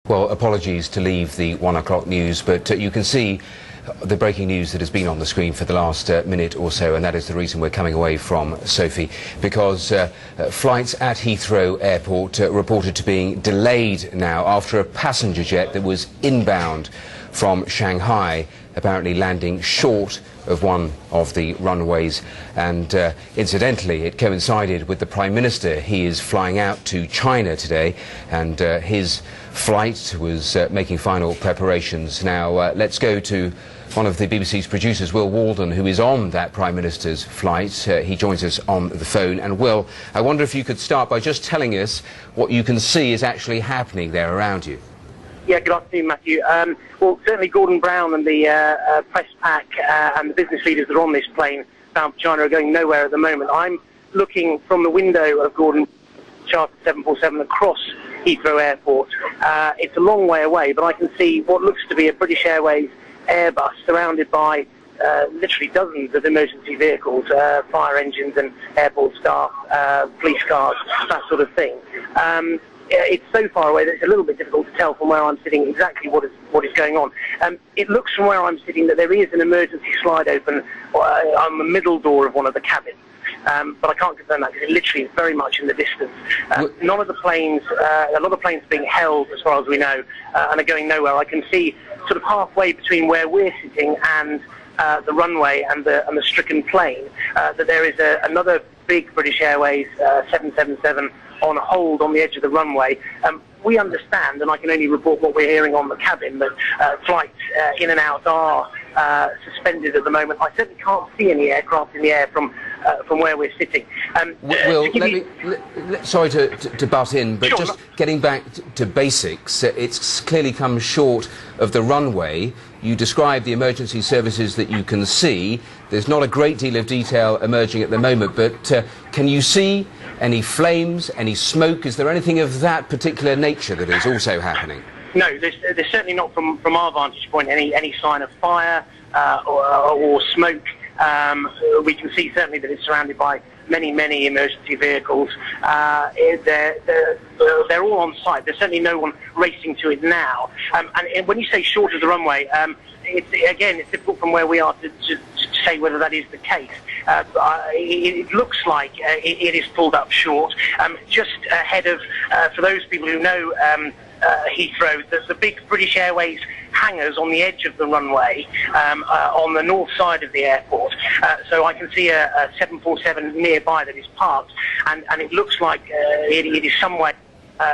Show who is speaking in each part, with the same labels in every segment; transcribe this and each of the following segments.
Speaker 1: Well, apologies to leave the 1 o'clock news, but you can see the breaking news that has been on the screen for the last minute or so, and that is the reason we're coming away from Sophie, because flights at Heathrow Airport reported to being delayed now after a passenger jet that was inbound from Shanghai apparently landing short of one of the runways, and incidentally it coincided with the Prime Minister. He is flying out to China today, and his flight was making final preparations. Now let's go to one of the BBC's producers, Will Walden, who is on that Prime Minister's flight. He joins us on the phone. And Will, I wonder if you could start by just telling us what you can see is actually happening there around you.
Speaker 2: Yeah, good afternoon, Matthew. Well, certainly Gordon Brown and the press pack and the business leaders that are on this plane bound for China are going nowhere at the moment. I'm looking from the window of Gordon chartered 747 across Heathrow Airport. It's a long way away, but I can see what looks to be a British Airways Airbus surrounded by literally dozens of emergency vehicles, fire engines and airport staff, police cars, that sort of thing. It's so far away that it's a little bit difficult to tell from where I'm sitting exactly what is going on. It looks from where I'm sitting that there is an emergency slide open on the middle door of one of the cabins. But I can't confirm that because it literally is very much in the distance. None of the planes, a lot of planes are being held as far as we know, and are going nowhere. I can see sort of halfway between where we're sitting and the runway and the stricken plane that there is another big British Airways 777 on hold on the edge of the runway. We understand, and I can only report what we're hearing on the cabin, that flights in and out are suspended at the moment. I certainly can't see any aircraft in the air from where we're sitting.
Speaker 1: Will, sorry to butt in, but sure, just getting back to basics, it's clearly come short of the runway. You describe the emergency services that you can see. There's not a great deal of detail emerging at the moment, but can you see any flames, any smoke? Is there anything of that particular nature that is also happening?
Speaker 2: No, there's certainly not from our vantage point any sign of fire or smoke. We can see certainly that it's surrounded by many emergency vehicles. They're all on site. There's certainly no one racing to it now. And when you say short of the runway, it's difficult from where we are to say whether that is the case. It looks like it is pulled up short. Just ahead of, for those people who know Heathrow, there's the big British Airways hangars on the edge of the runway on the north side of the airport. So I can see a 747 nearby that is parked, and it looks like it is somewhere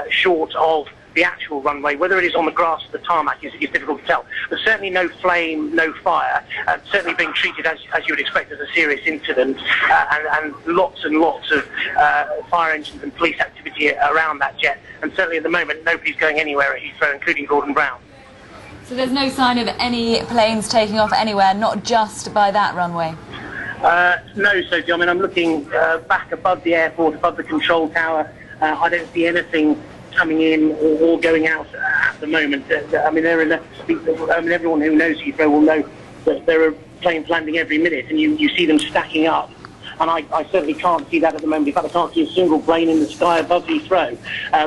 Speaker 2: short of the actual runway. Whether it is on the grass or the tarmac is difficult to tell. There's certainly no flame, no fire, certainly being treated as you would expect as a serious incident, and lots and lots of fire engines and police activity around that jet. And certainly at the moment nobody's going anywhere at Heathrow, including Gordon Brown.
Speaker 3: So there's no sign of any planes taking off anywhere, not just by that runway?
Speaker 2: No, Sophie. I mean, I'm looking back above the airport, above the control tower. I don't see anything coming in or going out at the moment. I mean, everyone who knows Heathrow will know that there are planes landing every minute, and you see them stacking up. And I certainly can't see that at the moment. In fact, I can't see a single plane in the sky above Heathrow.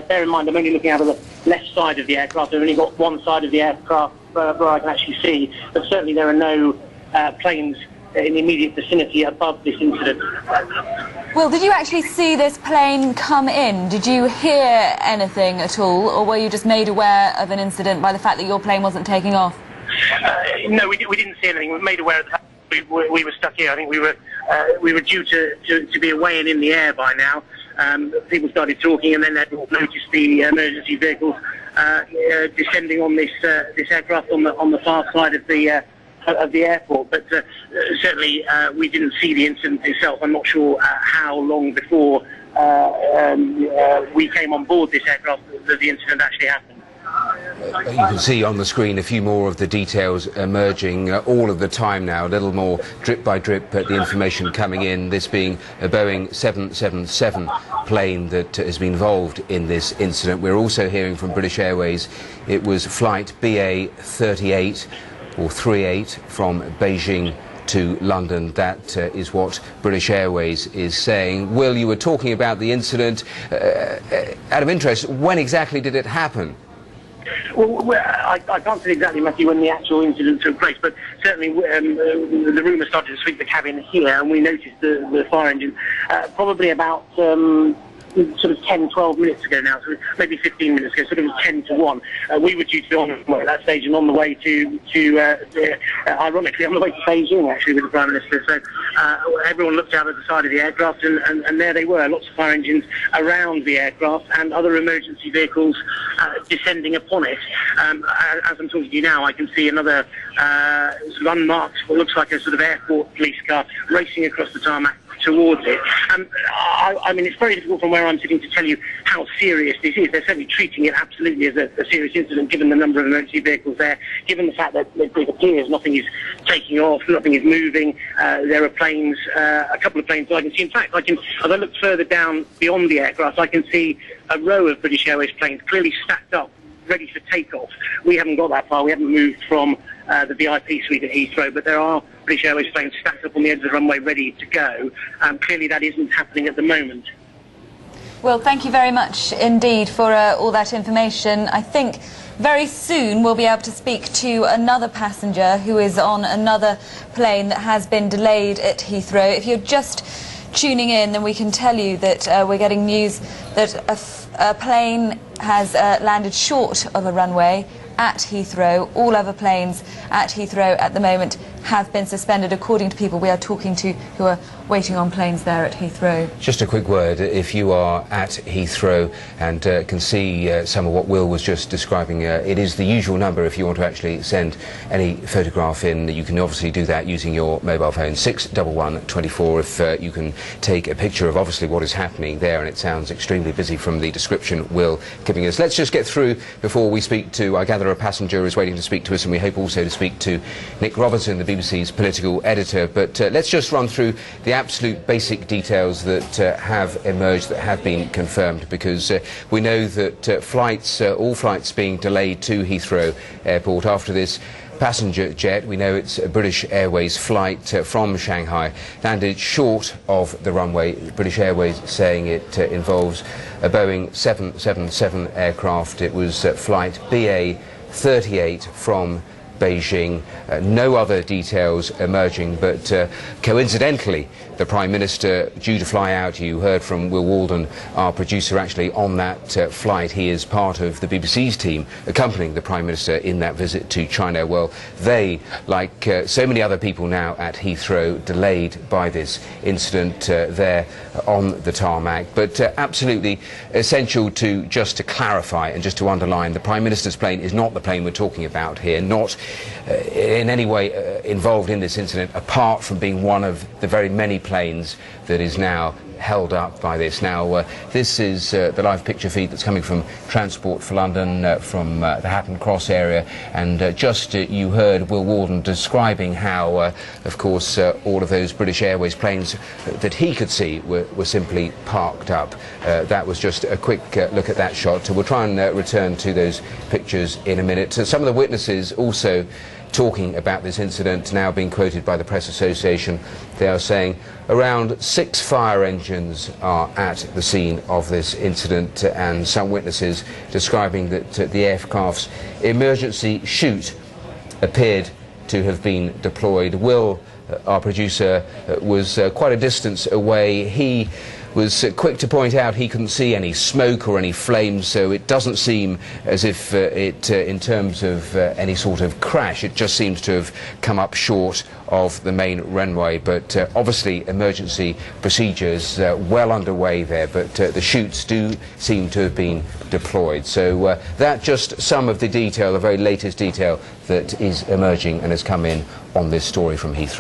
Speaker 2: Bear in mind, I'm only looking out of the left side of the aircraft. I've only got one side of the aircraft where I can actually see. But certainly there are no planes in the immediate vicinity above this incident.
Speaker 3: Well, did you actually see this plane come in? Did you hear anything at all, or were you just made aware of an incident by the fact that your plane wasn't taking off?
Speaker 2: No, we didn't see anything. We were made aware of the fact that we were stuck here. I think we were due to be away and in the air by now. People started talking, and then they noticed the emergency vehicles descending on this aircraft on the far side of the airport. But certainly we didn't see the incident itself. I'm not sure how long before we came on board this aircraft that the incident actually happened.
Speaker 1: You can see on the screen a few more of the details emerging all of the time now, a little more drip by drip, the information coming in, this being a Boeing 777 plane that has been involved in this incident. We're also hearing from British Airways it was flight BA 38 or 38 from Beijing to London. That is what British Airways is saying. Will, you were talking about the incident. Out of interest, when exactly did it happen?
Speaker 2: I can't say exactly, Matthew, when the actual incident took place, but certainly the rumour started to sweep the cabin here, and we noticed the fire engine probably about sort of 10, 12 minutes ago now, so maybe 15 minutes ago, sort of 10 to 1. We were due to be on at that stage and on the way ironically, on the way to Beijing, actually, with the Prime Minister. So everyone looked out at the side of the aircraft, and there they were, lots of fire engines around the aircraft and other emergency vehicles descending upon it. As I'm talking to you now, I can see another sort of unmarked, what looks like a sort of airport police car racing across the tarmac towards it. I mean, it's very difficult from where I'm sitting to tell you how serious this is. They're certainly treating it absolutely as a serious incident, given the number of emergency vehicles there, given the fact that it appears nothing is taking off, nothing is moving. There are planes, a couple of planes that I can see. In fact, as I look further down beyond the aircraft, I can see a row of British Airways planes clearly stacked up, ready for takeoff. We haven't got that far. We haven't moved from the VIP suite at Heathrow, but there are British Airways planes stacked up on the edge of the runway ready to go. Clearly that isn't happening at the moment.
Speaker 3: Well, thank you very much indeed for all that information. I think very soon we'll be able to speak to another passenger who is on another plane that has been delayed at Heathrow. If you're just tuning in, then we can tell you that we're getting news that a plane has landed short of a runway at Heathrow. All other planes at Heathrow at the moment have been suspended, according to people we are talking to who are waiting on planes there at Heathrow.
Speaker 1: Just a quick word, if you are at Heathrow and can see some of what Will was just describing, it is the usual number if you want to actually send any photograph in. You can obviously do that using your mobile phone, 61124, if you can take a picture of obviously what is happening there, and it sounds extremely busy from the description Will giving us. Let's just get through before we speak to, I gather a passenger is waiting to speak to us, and we hope also to speak to Nick Robertson, the BBC's political editor. But let's just run through the absolute basic details that have emerged, that have been confirmed, because we know that all flights being delayed to Heathrow Airport after this passenger jet, we know it's a British Airways flight from Shanghai, landed short of the runway. British Airways saying it involves a Boeing 777 aircraft. It was flight BA 38 from Beijing. No other details emerging, but coincidentally, the Prime Minister due to fly out. You heard from Will Walden, our producer, actually on that flight. He is part of the BBC's team accompanying the Prime Minister in that visit to China. Well, they, like so many other people now at Heathrow, delayed by this incident there on the tarmac. But absolutely essential to clarify and just to underline, the Prime Minister's plane is not the plane we're talking about here, not in any way involved in this incident, apart from being one of the very many planes that is now held up by this. Now, this is the live picture feed that's coming from Transport for London, from the Hatton Cross area, and you heard Will Walden describing how, of course, all of those British Airways planes that he could see were simply parked up. That was just a quick look at that shot. We'll try and return to those pictures in a minute. Some of the witnesses also talking about this incident, now being quoted by the Press Association. They are saying around 6 fire engines are at the scene of this incident, and some witnesses describing that the aircraft's emergency chute appeared to have been deployed. Will, our producer, was quite a distance away. He was quick to point out he couldn't see any smoke or any flames, so it doesn't seem as if in terms of any sort of crash, it just seems to have come up short of the main runway. But obviously emergency procedures well underway there, but the chutes do seem to have been deployed. So that just some of the detail, the very latest detail that is emerging and has come in on this story from Heathrow.